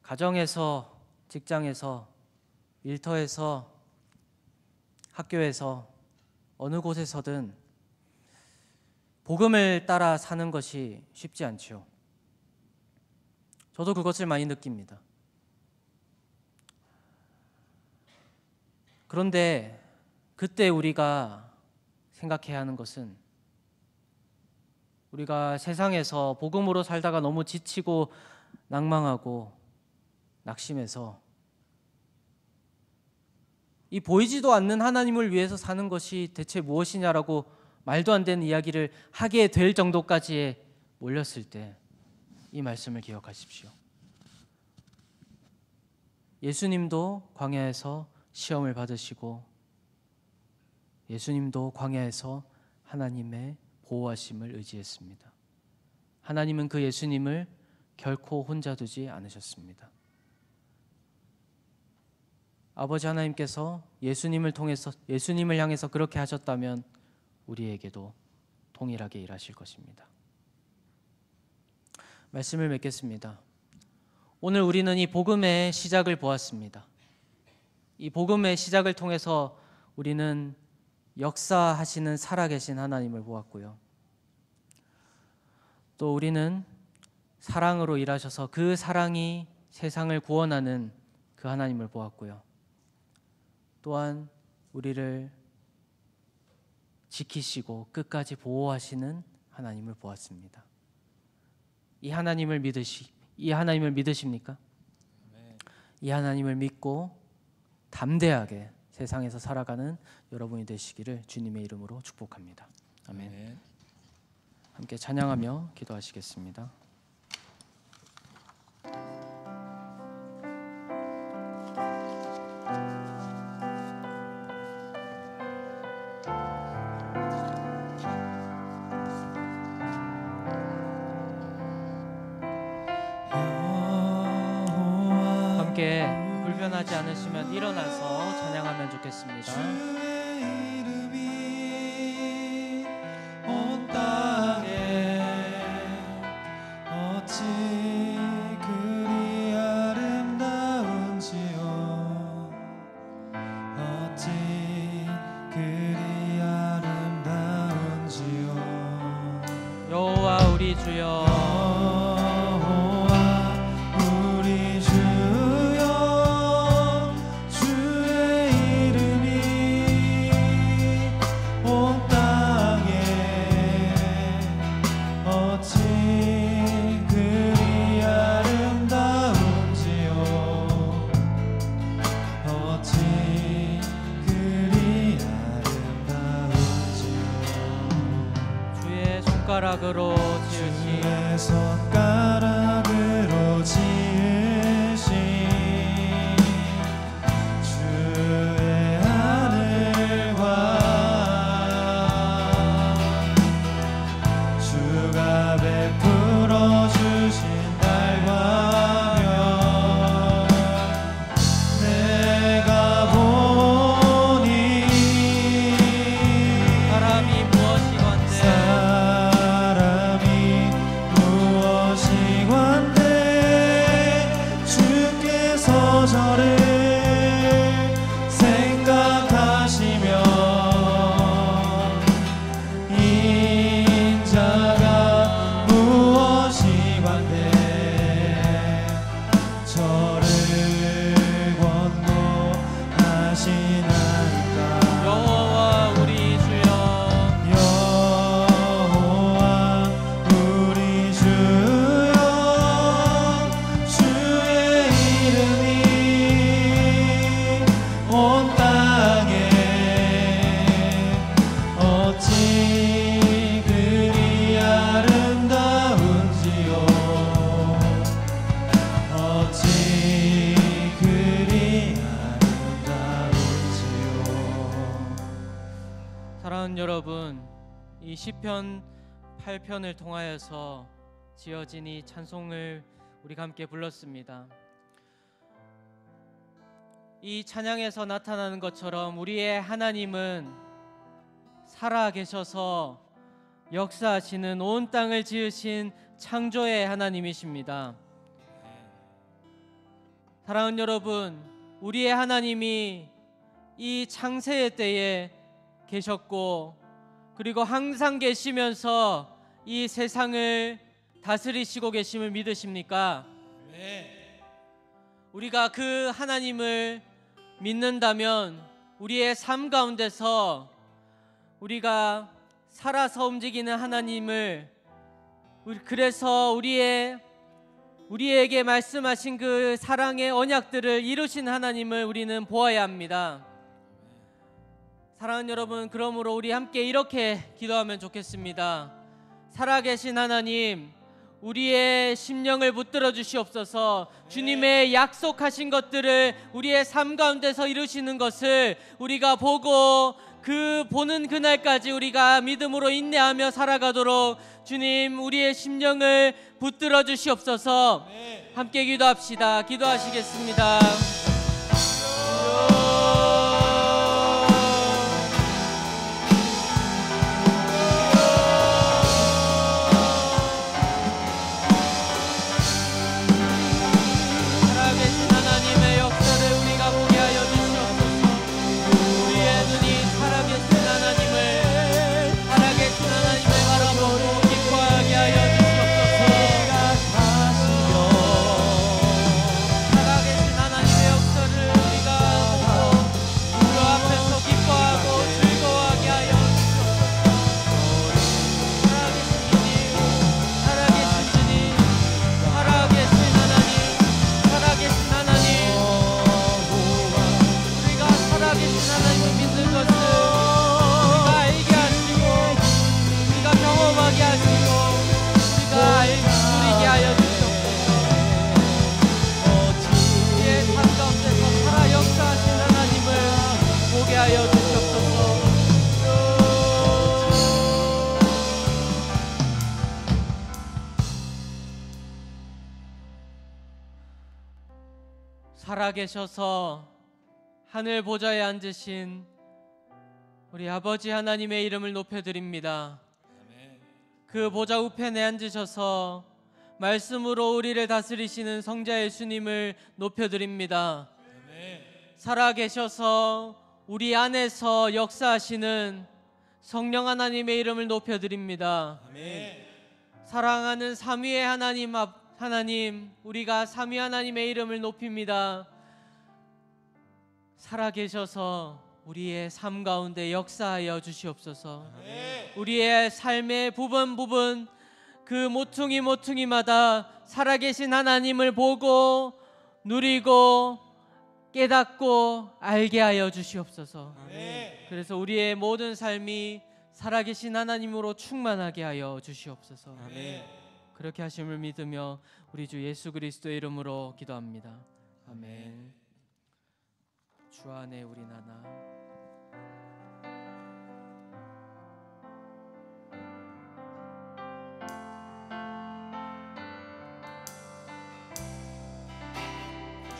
가정에서, 직장에서, 일터에서, 학교에서, 어느 곳에서든 복음을 따라 사는 것이 쉽지 않죠. 저도 그것을 많이 느낍니다. 그런데 그때 우리가 생각해야 하는 것은, 우리가 세상에서 복음으로 살다가 너무 지치고 낭망하고 낙심해서 이 보이지도 않는 하나님을 위해서 사는 것이 대체 무엇이냐라고 말도 안 되는 이야기를 하게 될 정도까지 몰렸을 때 이 말씀을 기억하십시오. 예수님도 광야에서 시험을 받으시고 예수님도 광야에서 하나님의 보호하심을 의지했습니다. 하나님은 그 예수님을 결코 혼자 두지 않으셨습니다. 아버지 하나님께서 예수님을 향해서 그렇게 하셨다면 우리에게도 동일하게 일하실 것입니다. 말씀을 맺겠습니다. 오늘 우리는 이 복음의 시작을 보았습니다. 이 복음의 시작을 통해서 우리는 역사하시는 살아계신 하나님을 보았고요. 또 우리는 사랑으로 일하셔서 그 사랑이 세상을 구원하는 그 하나님을 보았고요. 또한 우리를 지키시고 끝까지 보호하시는 하나님을 보았습니다. 이 하나님을 믿으십니까? 이 하나님을 믿고 담대하게 세상에서 살아가는 여러분이 되시기를 주님의 이름으로 축복합니다. 아멘. 함께 찬양하며 기도하시겠습니다. 함께 불편하지 않으시면 일어나서 찬양하면 좋겠습니다. 주의 이름이 온 땅에 어찌 그리 아름다운지요. 어찌 그리 아름다운지요. 여호와 우리 주여, 손가락으로 지으신 주의 손가락으로 지으신 주의 하늘과 주가 베풀어 주신 달과 별 내가 보니 사람이 무엇이 관대 저를 생각하시며 인자가 무엇이 관대 저를 권고하시나이까. 여호와 우리 주여, 여호와 우리 주여, 주의 이름이 온 땅에 어찌 그리 아름다운지요. 어찌 그리 아름다운지요. 사랑하는 여러분, 이 시편 8편을 통하여서 지어진 이 찬송을 우리가 함께 불렀습니다. 이 찬양에서 나타나는 것처럼 우리의 하나님은 살아 계셔서 역사하시는 온 땅을 지으신 창조의 하나님이십니다. 사랑하는 여러분, 우리의 하나님이 이 창세의 때에 계셨고 그리고 항상 계시면서 이 세상을 다스리시고 계심을 믿으십니까? 우리가 그 하나님을 믿는다면 우리의 삶 가운데서 우리가 살아서 움직이는 하나님을, 그래서 우리에게 말씀하신 그 사랑의 언약들을 이루신 하나님을 우리는 보아야 합니다. 사랑하는 여러분, 그러므로 우리 함께 이렇게 기도하면 좋겠습니다. 살아계신 하나님, 우리의 심령을 붙들어 주시옵소서. 주님의 약속하신 것들을 우리의 삶 가운데서 이루시는 것을 우리가 보고 그 보는 그날까지 우리가 믿음으로 인내하며 살아가도록 주님 우리의 심령을 붙들어 주시옵소서. 함께 기도합시다. 기도하시겠습니다. 하나님의 살아계셔서 하늘 보좌에 앉으신 우리 아버지 하나님의 이름을 높여드립니다. 그 보좌 우편에 앉으셔서 말씀으로 우리를 다스리시는 성자 예수님을 높여드립니다. 살아계셔서 우리 안에서 역사하시는 성령 하나님의 이름을 높여드립니다. 사랑하는 삼위의 하나님, 우리가 삼위 하나님의 이름을 높입니다. 살아계셔서 우리의 삶 가운데 역사하여 주시옵소서. 우리의 삶의 부분 그 모퉁이마다 살아계신 하나님을 보고 누리고 깨닫고 알게 하여 주시옵소서. 그래서 우리의 모든 삶이 살아계신 하나님으로 충만하게 하여 주시옵소서. 그렇게 하심을 믿으며 우리 주 예수 그리스도의 이름으로 기도합니다. 아멘. 주 안에 우리 나나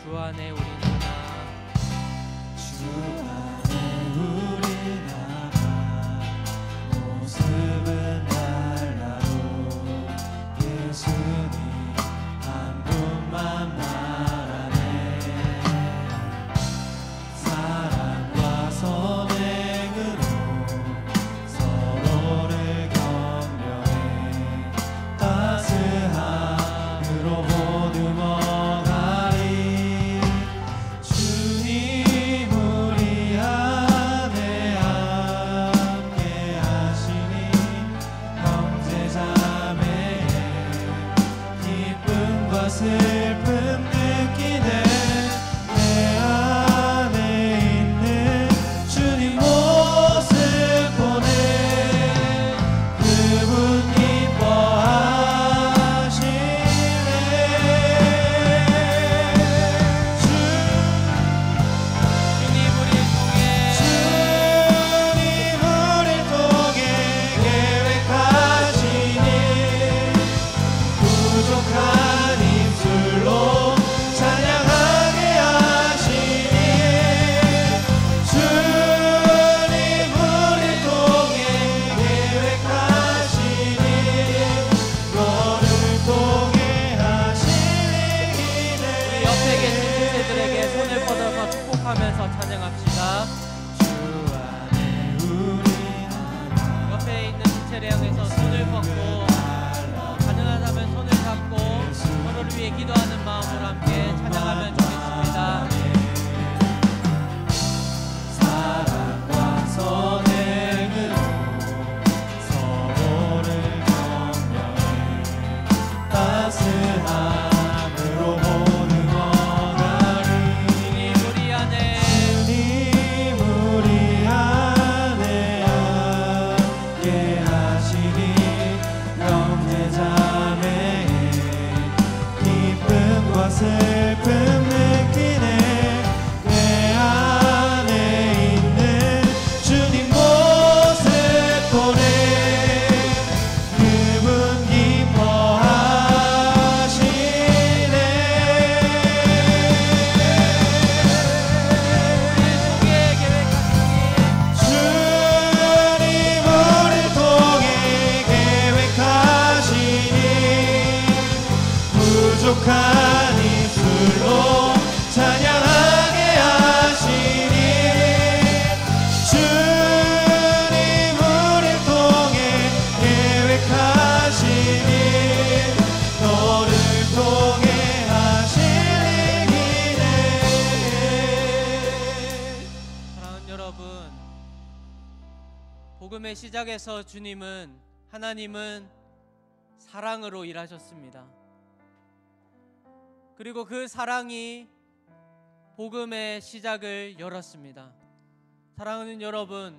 주 안에 우리 나나 주 안에 우리 나라 모습은 달라도 예수님 한 분만 말하네. 사랑과 선행으로 서로를 격려해 따스함으로 보듬어가리. 주님 우리 안에 함께 하시니 형제자매의 기쁨과 슬픔 느끼네. 내 안에 있는 주님 모습 보네. 그분 주님 우리 통해 계획하시니 부족한 입술로 찬양하게 하시니. 주님 우리 통해 계획하시니 너를 통해 하시니 기대. 옆에 계신 지체들에게 손을 뻗어서 축복하면서 찬양합시다. 주 안에 우리 나라 옆에 있는 지체를 향해서 손을 뻗고 가능하다면 손을 잡고 서로를 위해 기도하는 마음으로 함께 찬양하면 좋겠습니다. 사랑과 선행으로 서로를 격려해 따스함으로 보듬어가리. 주님 우리 안에 주님 우리 안에 함께 하시니 형제자매의 기쁨과 슬픔 느끼네. 내 안에 있는 주님 모습 보네. 그분 기뻐하시네. 우리의 계획하시니 주님 우리 통해 계획하시니 부족한 입술로 찬양하게 하시니. 주님 우리 통해 계획하시니 너를 통해 하시니 기대. 사랑하는 여러분, 복음의 시작에서 하나님은 사랑으로 일하셨습니다. 그리고 그 사랑이 복음의 시작을 열었습니다. 사랑하는 여러분,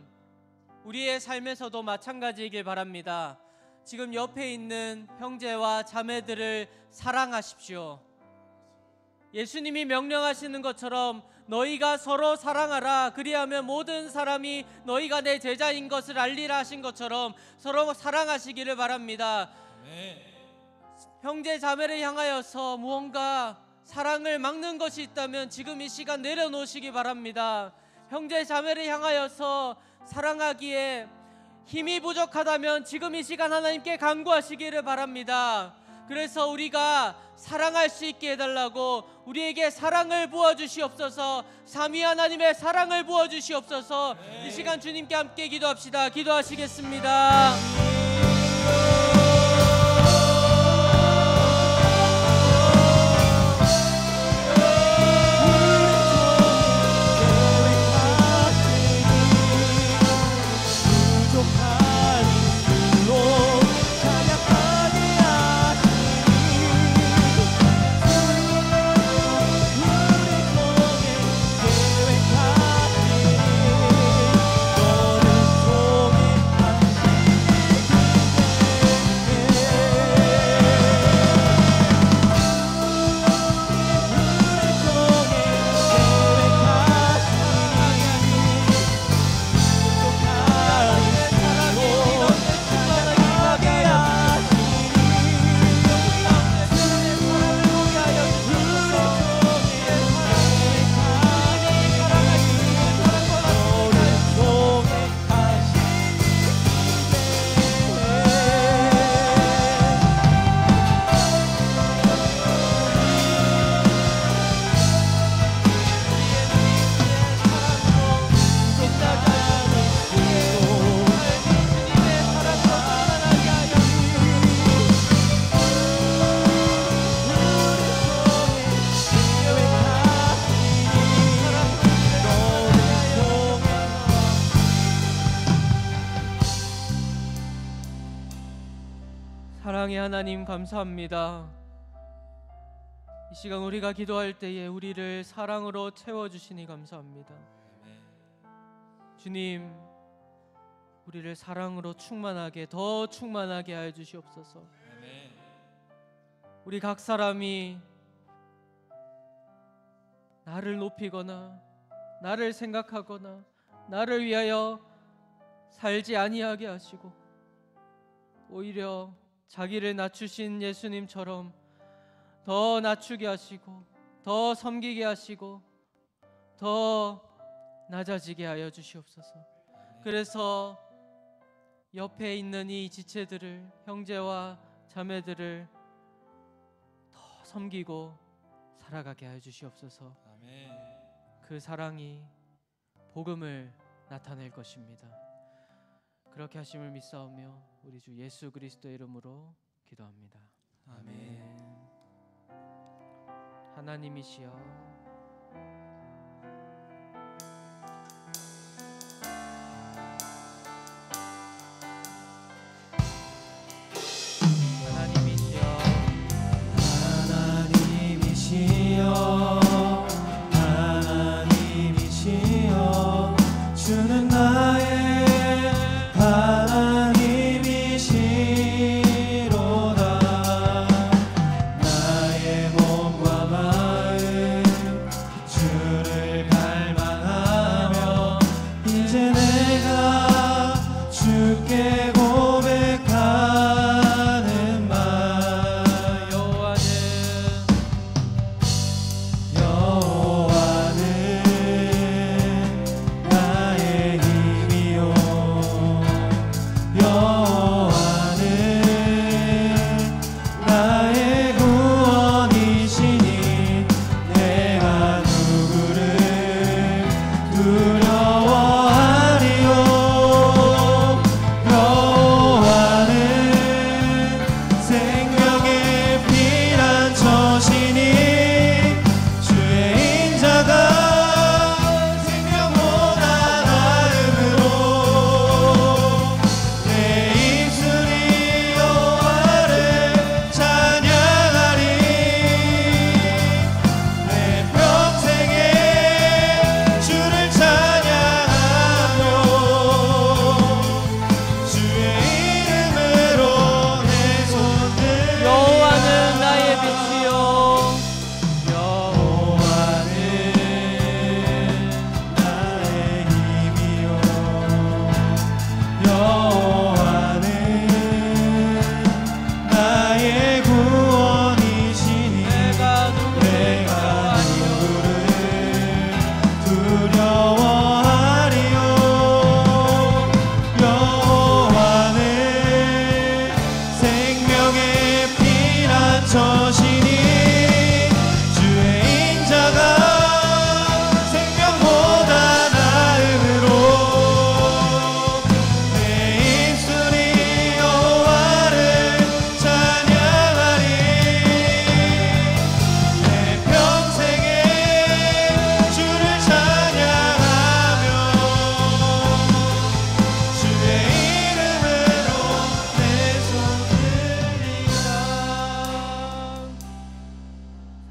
우리의 삶에서도 마찬가지이길 바랍니다. 지금 옆에 있는 형제와 자매들을 사랑하십시오. 예수님이 명령하시는 것처럼 너희가 서로 사랑하라. 그리하면 모든 사람이 너희가 내 제자인 것을 알리라 하신 것처럼 서로 사랑하시기를 바랍니다. 형제 자매를 향하여서 무언가 사랑을 막는 것이 있다면 지금 이 시간 내려놓으시기 바랍니다. 형제 자매를 향하여서 사랑하기에 힘이 부족하다면 지금 이 시간 하나님께 간구하시기를 바랍니다. 그래서 우리가 사랑할 수 있게 해달라고, 우리에게 사랑을 부어주시옵소서, 삼위 하나님의 사랑을 부어주시옵소서. 이 시간 주님께 함께 기도합시다. 기도하시겠습니다. 사랑의 하나님, 감사합니다. 이 시간 우리가 기도할 때에 우리를 사랑으로 채워주시니 감사합니다. 주님, 우리를 사랑으로 충만하게, 더 충만하게 하여 주시옵소서. 우리 각 사람이 나를 높이거나 나를 생각하거나 나를 위하여 살지 아니하게 하시고, 오히려 자기를 낮추신 예수님처럼 더 낮추게 하시고, 더 섬기게 하시고, 더 낮아지게 하여 주시옵소서. 그래서 옆에 있는 이 지체들을, 형제와 자매들을 더 섬기고 살아가게 하여 주시옵소서. 그 사랑이 복음을 나타낼 것입니다. 그렇게 하심을 믿사오며 우리 주 예수 그리스도의 이름으로 기도합니다. 아멘. 하나님이시여, 하나님이시여, 주는 나의 하나님이시로다. 나의 몸과 마음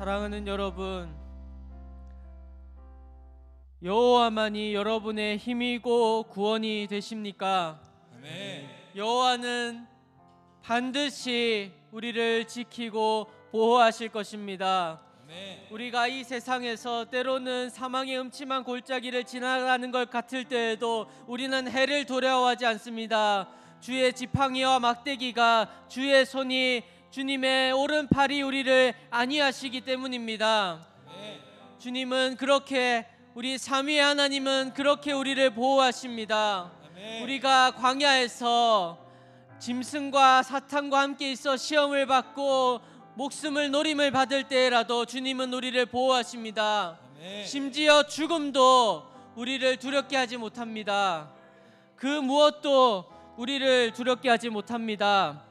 사랑하는 여러분, 여호와만이 여러분의 힘이고 구원이 되십니까? 아멘. 여호와는 반드시 우리를 지키고 보호하실 것입니다. 아멘. 우리가 이 세상에서 때로는 사망의 음침한 골짜기를 지나가는 것 같을 때에도 우리는 해를 두려워하지 않습니다. 주의 지팡이와 막대기가, 주의 손이, 주님의 오른팔이 우리를 안위하시기 때문입니다. 아멘. 주님은 그렇게, 우리 삼위의 하나님은 그렇게 우리를 보호하십니다. 아멘. 우리가 광야에서 짐승과 사탄과 함께 있어 시험을 받고 목숨을 노림을 받을 때라도 주님은 우리를 보호하십니다. 아멘. 심지어 죽음도 우리를 두렵게 하지 못합니다. 그 무엇도 우리를 두렵게 하지 못합니다.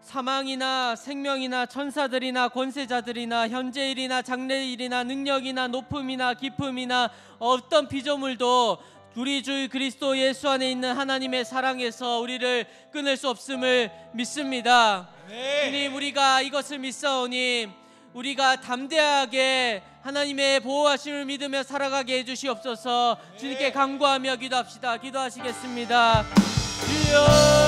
사망이나 생명이나 천사들이나 권세자들이나 현재일이나 장래일이나 능력이나 높음이나 깊음이나 어떤 피조물도 우리 주 그리스도 예수 안에 있는 하나님의 사랑에서 우리를 끊을 수 없음을 믿습니다. 아멘. 주님, 우리가 이것을 믿사오니 우리가 담대하게 하나님의 보호하심을 믿으며 살아가게 해주시옵소서. 주님께 간구하며 기도합시다. 기도하시겠습니다. 주여,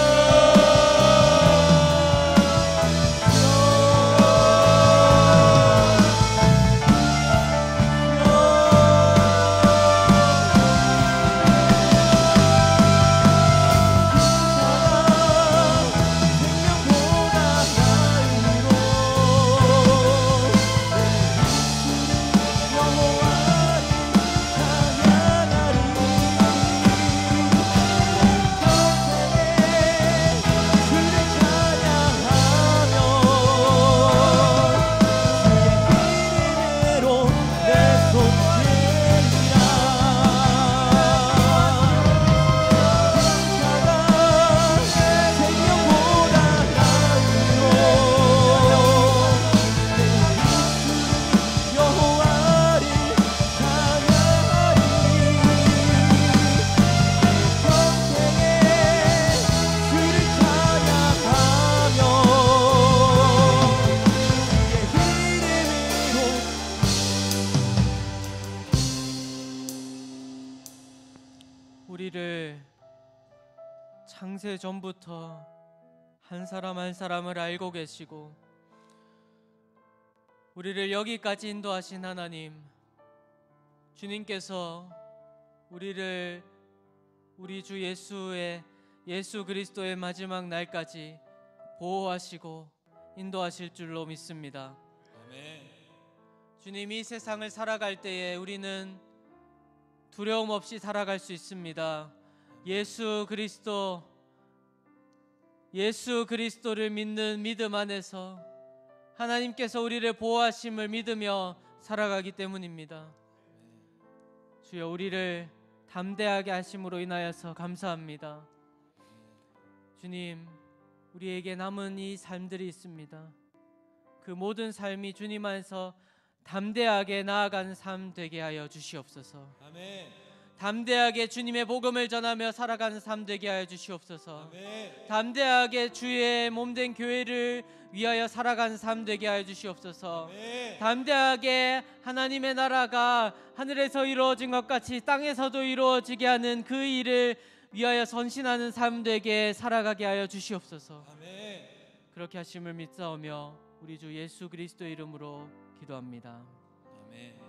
우리를 창세 전부터 한 사람 한 사람을 알고 계시고 우리를 여기까지 인도하신 하나님, 주님께서 우리를 우리 주 예수 그리스도의 마지막 날까지 보호하시고 인도하실 줄로 믿습니다. 아멘. 주님, 이 세상을 살아갈 때에 우리는 두려움 없이 살아갈 수 있습니다. 예수 그리스도를 믿는 믿음 안에서 하나님께서 우리를 보호하심을 믿으며 살아가기 때문입니다. 주여, 우리를 담대하게 하심으로 인하여서 감사합니다. 주님, 우리에게 남은 이 삶들이 있습니다. 그 모든 삶이 주님 안에서 담대하게 나아가는 삶 되게 하여 주시옵소서. 아멘. 담대하게 주님의 복음을 전하며 살아가는 삶 되게 하여 주시옵소서. 아멘. 담대하게 주의 몸된 교회를 위하여 살아가는 삶 되게 하여 주시옵소서. 아멘. 담대하게 하나님의 나라가 하늘에서 이루어진 것 같이 땅에서도 이루어지게 하는 그 일을 위하여 선신하는 삶 되게 살아가게 하여 주시옵소서. 아멘. 그렇게 하심을 믿사오며 우리 주 예수 그리스도 이름으로 기도합니다. 아멘.